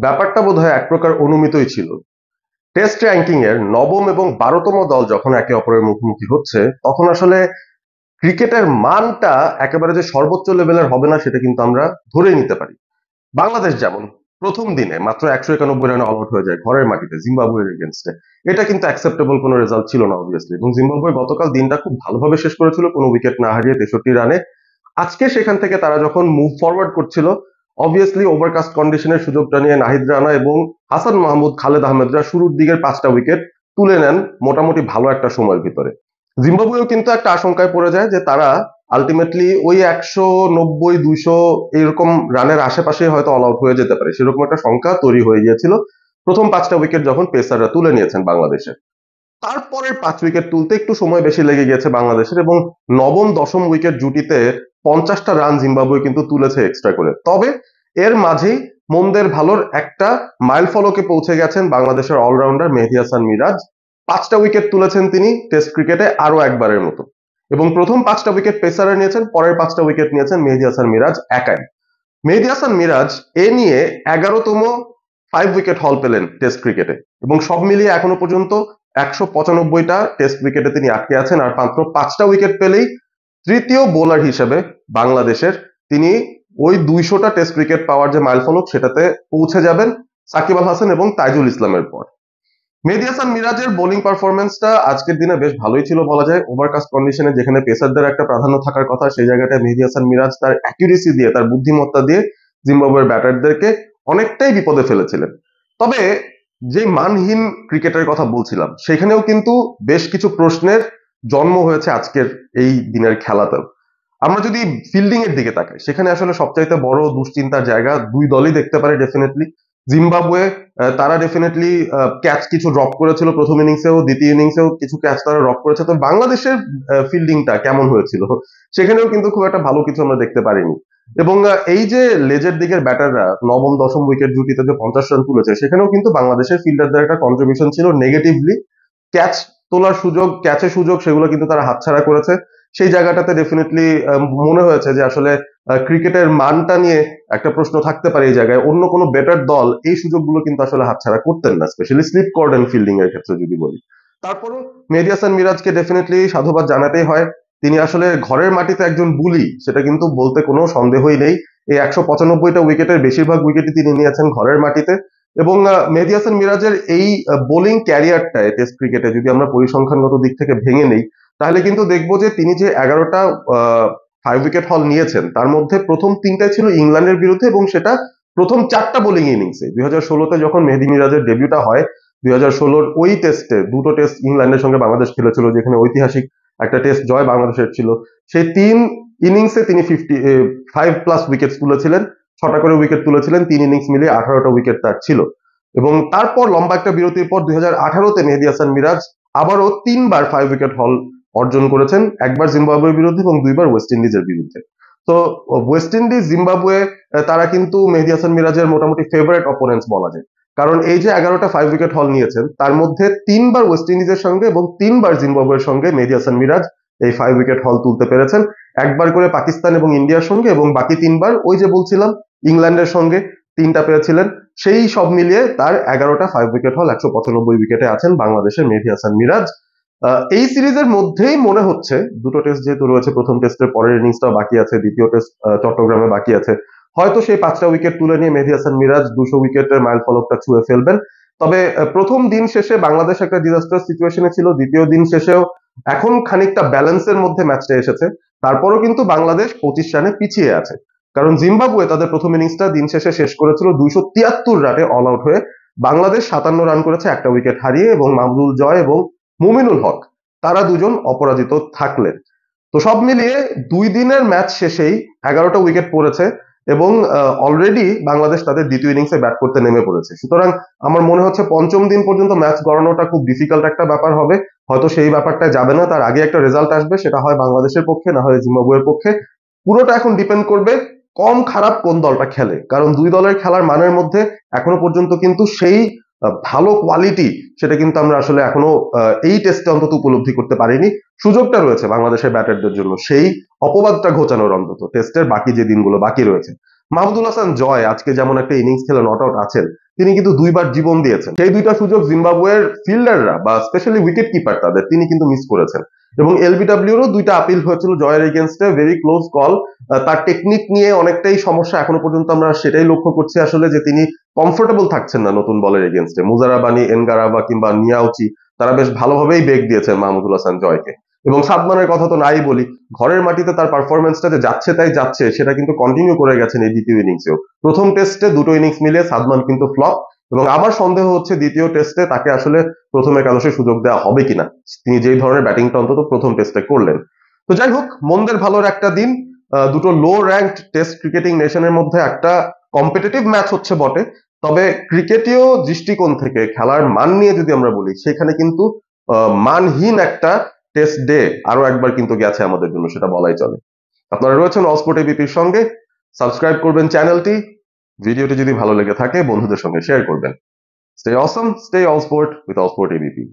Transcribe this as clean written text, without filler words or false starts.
ব্যাপারটা বোধহয় এক প্রকার অনুমিতই ছিল। টেস্ট র্যাঙ্কিং এর নবম এবং 12তম দল যখন একে অপরের মুখোমুখি হচ্ছে, তখন আসলে ক্রিকেটের মানটা একেবারে যে সর্বোচ্চ লেভেলের হবে না সেটা কিন্তু আমরা ধরেই নিতে পারি। বাংলাদেশ যেমন প্রথম দিনে মাত্র 191 রানে অল আউট হয়ে যায় ঘরের মাটিতে জিম্বাবুয়ের এগেনস্টে, এটা কিন্তু অ্যাকসেপ্টেবল কোনো রেজাল্ট ছিল না অবভিয়াসলি, এবং জিম্বাবুয়ে গতকাল দিনটা খুব ভালোভাবে শেষ করেছিল কোনো উইকেট না হারিয়ে 63 রানে। আজকে সেখান থেকে তারা যখন মুভ ফরওয়ার্ড করছিল, অবভিয়াসলি ওভারকাস্ট কন্ডিশনের সুযোগটা নিয়ে নাহিদ রানা এবং হাসান মাহমুদ, খালেদ আহমেদরা শুরুর দিকের 5টা উইকেট তুলে নেন মোটামুটি ভালো একটা সময়ের ভিতরে। জিম্বাবুয়েও কিন্তু একটা আশঙ্কায় পড়ে যায় যে তারা আলটিমেটলি ওই 190-200 এরকম রানের আশেপাশে হয়তো অল আউট হয়ে যেতে পারে, সেরকম একটা সংখ্যা তৈরি হয়ে গিয়েছিল প্রথম 5টা উইকেট যখন পেসাররা তুলে নিয়েছেন বাংলাদেশের। তারপরের 5 উইকেট তুলতে একটু সময় বেশি লেগে গিয়েছে বাংলাদেশের, এবং নবম দশম উইকেট জুটিতে 50টা রান জিম্বাবুয়ে কিন্তু তুলেছে এক্সট্রা করে। তবে এর মাঝেই মন্দের ভালোর একটা মাইল ফলকে পৌঁছে গেছেন বাংলাদেশের অলরাউন্ডার মেহেদী হাসান মিরাজ। 5টা উইকেট তুলেছেন তিনি টেস্ট ক্রিকেটে আরো একবারের মতো, এবং প্রথম 5টা উইকেট পেসাররা নিয়েছেন, পরের 5টা উইকেট নিয়েছেন মেহেদী হাসান মিরাজ একাই। মেহেদী হাসান মিরাজ এ নিয়ে 11তম 5 উইকেট হল পেলেন টেস্ট ক্রিকেটে, এবং সব মিলিয়ে এখনো পর্যন্ত 195টা টেস্ট উইকেটে তিনি আটকে আছেন। আর মাত্র 5টা উইকেট পেলেই তৃতীয় বোলার হিসেবে বাংলাদেশের তিনি ওই 200টা টেস্ট উইকেট পাওয়ার যে মাইলফলক সেটাতে পৌঁছে যাবেন সাকিব আল হাসান এবং তাইজুল ইসলামের পর। মেহেদী হাসান মিরাজের বোলিং পারফরমেন্সটা আজকের দিনে বেশ ভালোই ছিল বলা যায়। ওভারকাস্ট কন্ডিশনে যেখানে পেসারদের একটা প্রাধান্য থাকার কথা, সেই জায়গাটায় মেহেদী হাসান মিরাজ তার অ্যাকুরেসি দিয়ে, তার বুদ্ধিমত্তা দিয়ে জিম্বাবুয়ের ব্যাটারদেরকে অনেকটাই বিপদে ফেলেছিলেন। তবে যে মানহীন ক্রিকেটের কথা বলছিলাম, সেখানেও কিন্তু বেশ কিছু প্রশ্নের জন্ম হয়েছে আজকের এই দিনের খেলাতেও। আমরা যদি ফিল্ডিং এর দিকে তাকাই, সেখানে আসলে সবচাইতে বড় দুশ্চিন্তার জায়গা দুই দলই দেখতে পারে ডেফিনেটলি। জিম্বাবুয়ে তারা ডেফিনেটলি ক্যাচ কিছু ড্রপ করেছিল প্রথম ইনিংসেও, দ্বিতীয় ইনিংসেও কিছু ক্যাচ তারা ড্রপ করেছে। তো বাংলাদেশের ফিল্ডিংটা কেমন হয়েছিল সেখানেও কিন্তু খুব একটা ভালো কিছু আমরা দেখতে পারিনি। এবং এই যে লেজের দিকের ব্যাটাররা নবম দশম উইকেট জুটিতে যে 50 রান তুলেছে, সেখানেও কিন্তু বাংলাদেশের ফিল্ডারদের একটা কন্ট্রিবিউশন ছিল নেগেটিভলি। ক্যাচ তোলার সুযোগ, ক্যাচের সুযোগ, সেগুলো কিন্তু তারা হাতছাড়া করেছে। সেই জায়গাটাতে ডেফিনেটলি মনে হয়েছে যে আসলে ক্রিকেটের মানটা নিয়ে একটা প্রশ্ন থাকতে পারে এই জায়গায়। অন্য কোনো বেটার দল এই সুযোগগুলো কিন্তু আসলে হাতছাড়া করতেন না, স্পেশালি স্লিপ কর্ডেন ফিল্ডিং এর ক্ষেত্রে যদি বলি। তারপরও মেহেদী হাসান মিরাজকে ডেফিনেটলি সাধুবাদ জানাতেই হয়। তিনি আসলে ঘরের মাটিতে একজন বুলি, সেটা কিন্তু বলতে কোনো সন্দেহই নেই। এই 195টা উইকেটের বেশিরভাগ উইকেটই তিনি নিয়েছেন ঘরের মাটিতে। এবং মেহেদী হাসান মিরাজের এই বোলিং ক্যারিয়ারটায় টেস্ট ক্রিকেটে যদি আমরা পরিসংখ্যানগত দিক থেকে ভেঙে নেই, তাহলে কিন্তু দেখবো যে তিনি যে 11টা 5 উইকেট হল নিয়েছেন, তার মধ্যে প্রথম 3টাই ছিল ইংল্যান্ডের বিরুদ্ধে, এবং সেটা প্রথম 4টা বোলিং ইনিংসে। 2016-তে যখন মেহেদী মিরাজের ডেবিউটা হয়, 2016-র ওই টেস্টে, দুটো টেস্ট ইংল্যান্ডের সঙ্গে বাংলাদেশ খেলেছিল, যেখানে ঐতিহাসিক একটা টেস্ট জয় বাংলাদেশের ছিল। সেই 3 ইনিংসে তিনি 55+ উইকেট তুলেছিলেন, 6টা করে উইকেট তুলেছিলেন, 3 ইনিংস মিলিয়ে 18টা উইকেট তার ছিল। এবং তারপর লম্বা একটা বিরতির পর 2018-তে মেহেদী হাসান মিরাজ আবারও 3বার 5 উইকেট হল অর্জন করেছেন, একবার জিম্বাবুয়ের বিরুদ্ধে এবং 2বার ওয়েস্ট ইন্ডিজের বিরুদ্ধে। তো ওয়েস্ট ইন্ডিজ, জিম্বাবুয়ে তারা কিন্তু মেহেদী হাসান মিরাজের মোটামুটি ফেভারিট অপোনেন্টস বলা যায়। কারণ এই যে 11টা 5 উইকেট হল নিয়েছেন, তার মধ্যে 3বার ওয়েস্ট ইন্ডিজের সঙ্গে এবং 3বার জিম্বাবুয়ের সঙ্গে মেহেদী হাসান মিরাজ এই 5 উইকেট হল তুলতে পেরেছেন। একবার করে পাকিস্তান এবং ইন্ডিয়ার সঙ্গে, এবং বাকি 3বার ওই যে বলছিলাম ইংল্যান্ডের সঙ্গে 3টা পেয়েছিলেন। সেই সব মিলিয়ে তার 11টা 5 উইকেট হল, 195 উইকেটে আছেন বাংলাদেশের মেহেদী হাসান মিরাজ। এই সিরিজের মধ্যেই মনে হচ্ছে, দুটো টেস্ট যেহেতু রয়েছে, প্রথম টেস্টের পরের ইনিংসটাও বাকি আছে, দ্বিতীয় টেস্ট চট্টগ্রামে বাকি আছে, হয়তো সেই 5টা উইকেট তুলে নিয়ে মেহেদী হাসান মিরাজ 200 উইকেটের মাইল ফলকটা ছুঁয়ে ফেলবেন। তবে প্রথম দিন শেষে বাংলাদেশ একটা ডিজাস্টার সিচুয়েশনে ছিল, দ্বিতীয় দিন শেষেও এখন খানিকটা ব্যালেন্সের মধ্যে ম্যাচটা এসেছে। তারপরও কিন্তু বাংলাদেশ 25 রানে পিছিয়ে আছে, কারণ জিম্বাবুয়ে তাদের প্রথম ইনিংসটা দিন শেষে শেষ করেছিল 273 রানে অল আউট হয়ে। বাংলাদেশ 57 রান করেছে একটা উইকেট হারিয়ে, এবং মাহমুদুল জয় এবং মুমিনুল হক তারা দুজন অপরাজিত থাকলেন। তো সব মিলিয়ে 2 দিনের ম্যাচ শেষেই 11টা উইকেট পড়েছে, এবং অলরেডি বাংলাদেশ তাদের দ্বিতীয় ইনিংসে ব্যাট করতে নেমে পড়েছে। সুতরাং আমার মনে হচ্ছে পঞ্চম দিন পর্যন্ত ম্যাচ গড়ানোটা খুব ডিফিকাল্ট একটা ব্যাপার হবে। হয়তো সেই ব্যাপারটা যাবে না, তার আগে একটা রেজাল্ট আসবে, সেটা হয় বাংলাদেশের পক্ষে, না হয় জিম্বাবুয়ের পক্ষে। পুরোটা এখন ডিপেন্ড করবে কম খারাপ কোন দলটা খেলে, কারণ দুই দলের খেলার মানের মধ্যে এখনো পর্যন্ত কিন্তু সেই ভালো কোয়ালিটি, সেটা কিন্তু আমরা আসলে এখনো এই টেস্টে অন্তত উপলব্ধি করতে পারিনি। সুযোগটা রয়েছে বাংলাদেশের ব্যাটারদের জন্য সেই অপবাদটা ঘোচানোর, অন্তত টেস্টের বাকি যে দিনগুলো বাকি রয়েছে। মাহমুদুল হাসান জয় আজকে যেমন একটা ইনিংস খেলে নট আউট আছেন, তিনি কিন্তু দুইবার জীবন দিয়েছেন। সেই দুইটা সুযোগ জিম্বাবুয়ের ফিল্ডাররা বা স্পেশালি উইকেট কিপার তাদের তিনি কিন্তু মিস করেছেন। এবং এলবিডব্লিউরও দুইটা আপিল হয়েছিল জয়ের এগেনস্টে, ভেরি ক্লোজ কল। তার টেকনিক নিয়ে অনেকটাই সমস্যা এখনো পর্যন্ত, আমরা সেটাই লক্ষ্য করছি আসলে, যে তিনি কমফোর্টেবল থাকছেন না নতুন বলের এগেনস্টে। মুজারাবানি, এনগারাবা কিংবা নিয়াউচি তারা বেশ ভালোভাবেই বেগ দিয়েছেন মাহমুদুল হাসান জয়কে। এবং সাদমানের কথা তো নাই বলি, ঘরের মাটিতে তার পারফরমেন্সটা যে যাচ্ছে তাই যাচ্ছে সেটা কিন্তু কন্টিনিউ করে গেছেন এই দ্বিতীয় ইনিংসেও। প্রথম টেস্টে দুটো ইনিংস মিলিয়ে সাদমান কিন্তু ফ্লপ, এবং আমার সন্দেহ হচ্ছে দ্বিতীয় টেস্টে তাকে আসলে প্রথম একাদশে সুযোগ দেওয়া হবে কিনা, তিনি যেই ধরনের ব্যাটিংটা অন্তত প্রথম টেস্টে করলেন। তো যাই হোক, মন্দের ভালোর একটা দিন। দুটো লো র্যাঙ্কড টেস্ট ক্রিকেটিং নেশনের মধ্যে একটা কম্পিটিটিভ ম্যাচ হচ্ছে বটে, তবে ক্রিকেটীয় দৃষ্টিকোণ থেকে খেলার মান নিয়ে যদি আমরা বলি, সেখানে কিন্তু মানহীন একটা টেস্ট ডে আরো একবার কিন্তু গেছে আমাদের জন্য, সেটা বলাই চলে। আপনারা রয়েছেন অলস্পোর্ট এবিপির সঙ্গে, সাবস্ক্রাইব করবেন চ্যানেলটি, ভিডিওটি যদি ভালো লেগে থাকে বন্ধুদের সঙ্গে শেয়ার করবেন। Stay Assam, stay all sport with all sport ABP.